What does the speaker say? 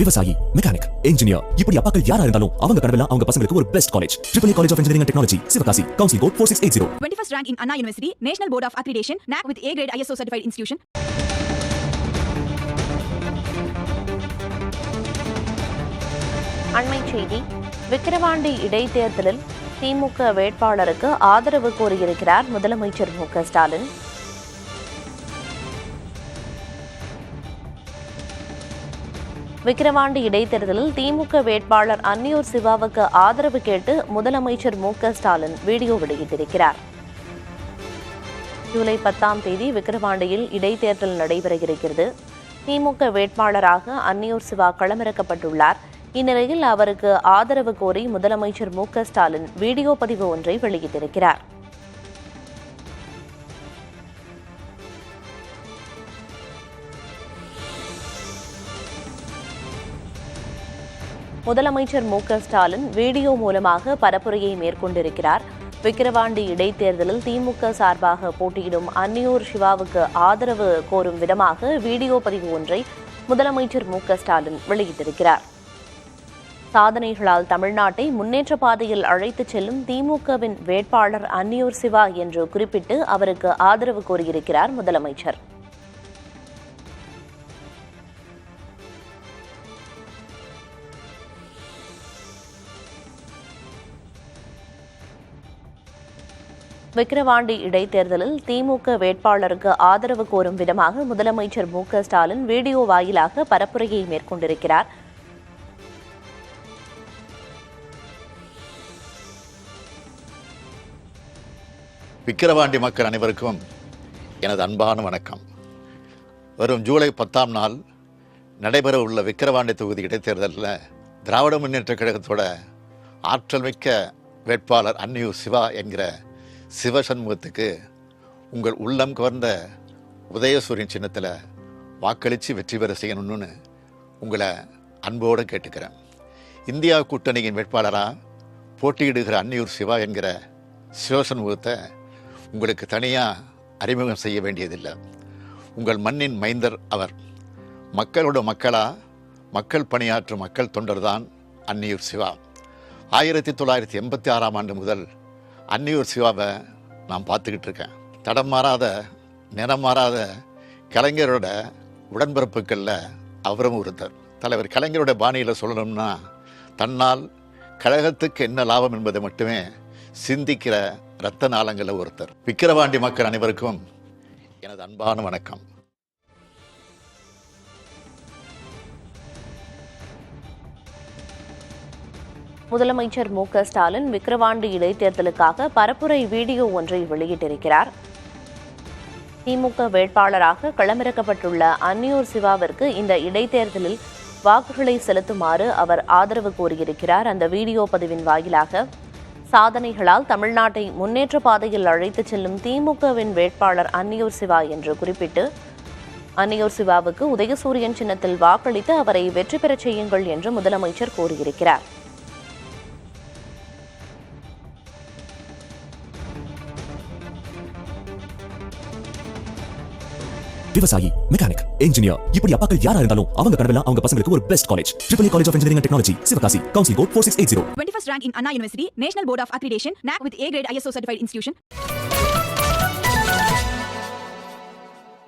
விவசாயி, mechanic, engineer, இப்படி அப்பாக்கள் யாரா இருந்தாலும் அவங்க கனவெல்லாம் அவங்க பசங்களுக்கு ஒரு best college. AAA College of Engineering and Technology, Sivakasi. Counseling code 4680. 21st rank in Anna University, National Board of Accreditation, NAC with A grade ISO certified institution. அண்மை செய்தி. விக்கிரவாண்டி இடைத்தேர்தலில் திமுக வேட்பாளருக்கு ஆதரவு கோரியிருக்கிறார் முதலமைச்சர் மு.க. ஸ்டாலின். விக்கிரவாண்டி இடைத்தேர்தலில் திமுக வேட்பாளர் அன்னியூர் சிவாவுக்கு ஆதரவு கேட்டு முதலமைச்சர் மு.க. ஸ்டாலின் வீடியோ வெளியிட்டிருக்கிறார். ஜூலை 10ஆம் தேதி விக்கிரவாண்டியில் இடைத்தேர்தல் நடைபெற இருக்கிறது. திமுக வேட்பாளராக அன்னியூர் சிவா களமிறக்கப்பட்டுள்ளார். இந்நிலையில் அவருக்கு ஆதரவு கோரி முதலமைச்சர் மு.க. ஸ்டாலின் வீடியோ பதிவு ஒன்றை வெளியிட்டிருக்கிறார். முதலமைச்சர் மு.க. ஸ்டாலின் வீடியோ மூலமாக பரப்புரையை மேற்கொண்டிருக்கிறார். விக்கிரவாண்டி இடைத்தேர்தலில் திமுக சார்பாக போட்டியிடும் அன்னியூர் சிவாவுக்கு ஆதரவு கோரும் விதமாக வீடியோ பதிவு ஒன்றை முதலமைச்சர் மு.க. ஸ்டாலின் வெளியிட்டிருக்கிறார். சாதனைகளால் தமிழ்நாட்டை முன்னேற்ற பாதையில் அழைத்துச் செல்லும் திமுகவின் வேட்பாளர் அன்னியூர் சிவா என்று குறிப்பிட்டு அவருக்கு ஆதரவு கோரியிருக்கிறார் முதலமைச்சர். விக்கிரவாண்டி இடைத்தேர்தலில் திமுக வேட்பாளருக்கு ஆதரவு கோரும் விதமாக முதலமைச்சர் மு.க. ஸ்டாலின் வீடியோ வாயிலாக பரப்புரையை மேற்கொண்டிருக்கிறார். விக்கிரவாண்டி மக்கள் அனைவருக்கும் எனது அன்பான வணக்கம். வரும் ஜூலை 10ஆம் நாள் நடைபெற உள்ள விக்கிரவாண்டி தொகுதி இடைத்தேர்தலில் திராவிட முன்னேற்ற கழகத்தோட ஆற்றல் மிக்க வேட்பாளர் அன்னியூர் சிவா என்கிற சிவசண்முகத்துக்கு உங்கள் உள்ளம் கவர்ந்த உதயசூரியன் சின்னத்தில் வாக்களித்து வெற்றி பெற செய்யணும்னு உங்களை அன்போடு கேட்டுக்கிறேன். இந்தியா கூட்டணியின் வேட்பாளராக போட்டியிடுகிற அன்னியூர் சிவா என்கிற சிவசண்முகத்தை உங்களுக்கு தனியாக அறிமுகம் செய்ய வேண்டியதில்லை. உங்கள் மண்ணின் மைந்தர் அவர். மக்களோட மக்களாக மக்கள் பணியாற்றும் மக்கள் தொண்டர்தான் அன்னியூர் சிவா. 1986ஆம் ஆண்டு முதல் அன்னியூர் சிவாவை நான் பார்த்துக்கிட்டு இருக்கேன். தடம் மாறாத நிறம் மாறாத கலைஞரோட உடன்பிறப்புகளில் அவரும் ஒருத்தர். தலைவர் கலைஞரோட பாணியில் சொல்லணும்னா தன்னால் கழகத்துக்கு என்ன லாபம் என்பதை மட்டுமே சிந்திக்கிற இரத்த நாளங்களில் ஒருத்தர். விக்கிரவாண்டி மக்கள் அனைவருக்கும் எனது அன்பான வணக்கம். முதலமைச்சர் மு.க. ஸ்டாலின் விக்கிரவாண்டி இடைத்தேர்தலுக்காக பரப்புரை வீடியோ ஒன்றை வெளியிட்டிருக்கிறார். திமுக வேட்பாளராக களமிறக்கப்பட்டுள்ள அன்னியூர் சிவாவிற்கு இந்த இடைத்தேர்தலில் வாக்குகளை செலுத்துமாறு அவர் ஆதரவு கோரியிருக்கிறார். அந்த வீடியோ பதிவின் வாயிலாக சாதனைகளால் தமிழ்நாட்டை முன்னேற்ற பாதையில் அழைத்துச் செல்லும் திமுகவின் வேட்பாளர் அன்னியூர் சிவா என்று குறிப்பிட்டு அன்னியூர் சிவாவுக்கு உதயசூரியன் சின்னத்தில் வாக்களித்து அவரை வெற்றி பெறச் செய்யுங்கள் என்று முதலமைச்சர் கூறியிருக்கிறார். விவசாயி, மெக்கானிக், இன்ஜினியர், இப்படி அப்பாக்கள் யாரா இருந்தாலும் அவங்க கனவெல்லாம் அவங்க பசங்களுக்கு ஒரு best college. AAA College of Engineering and Technology, Sivakasi. Counseling code 4680. 21st rank in Anna University, National Board of Accreditation, NAC with A grade ISO certified institution.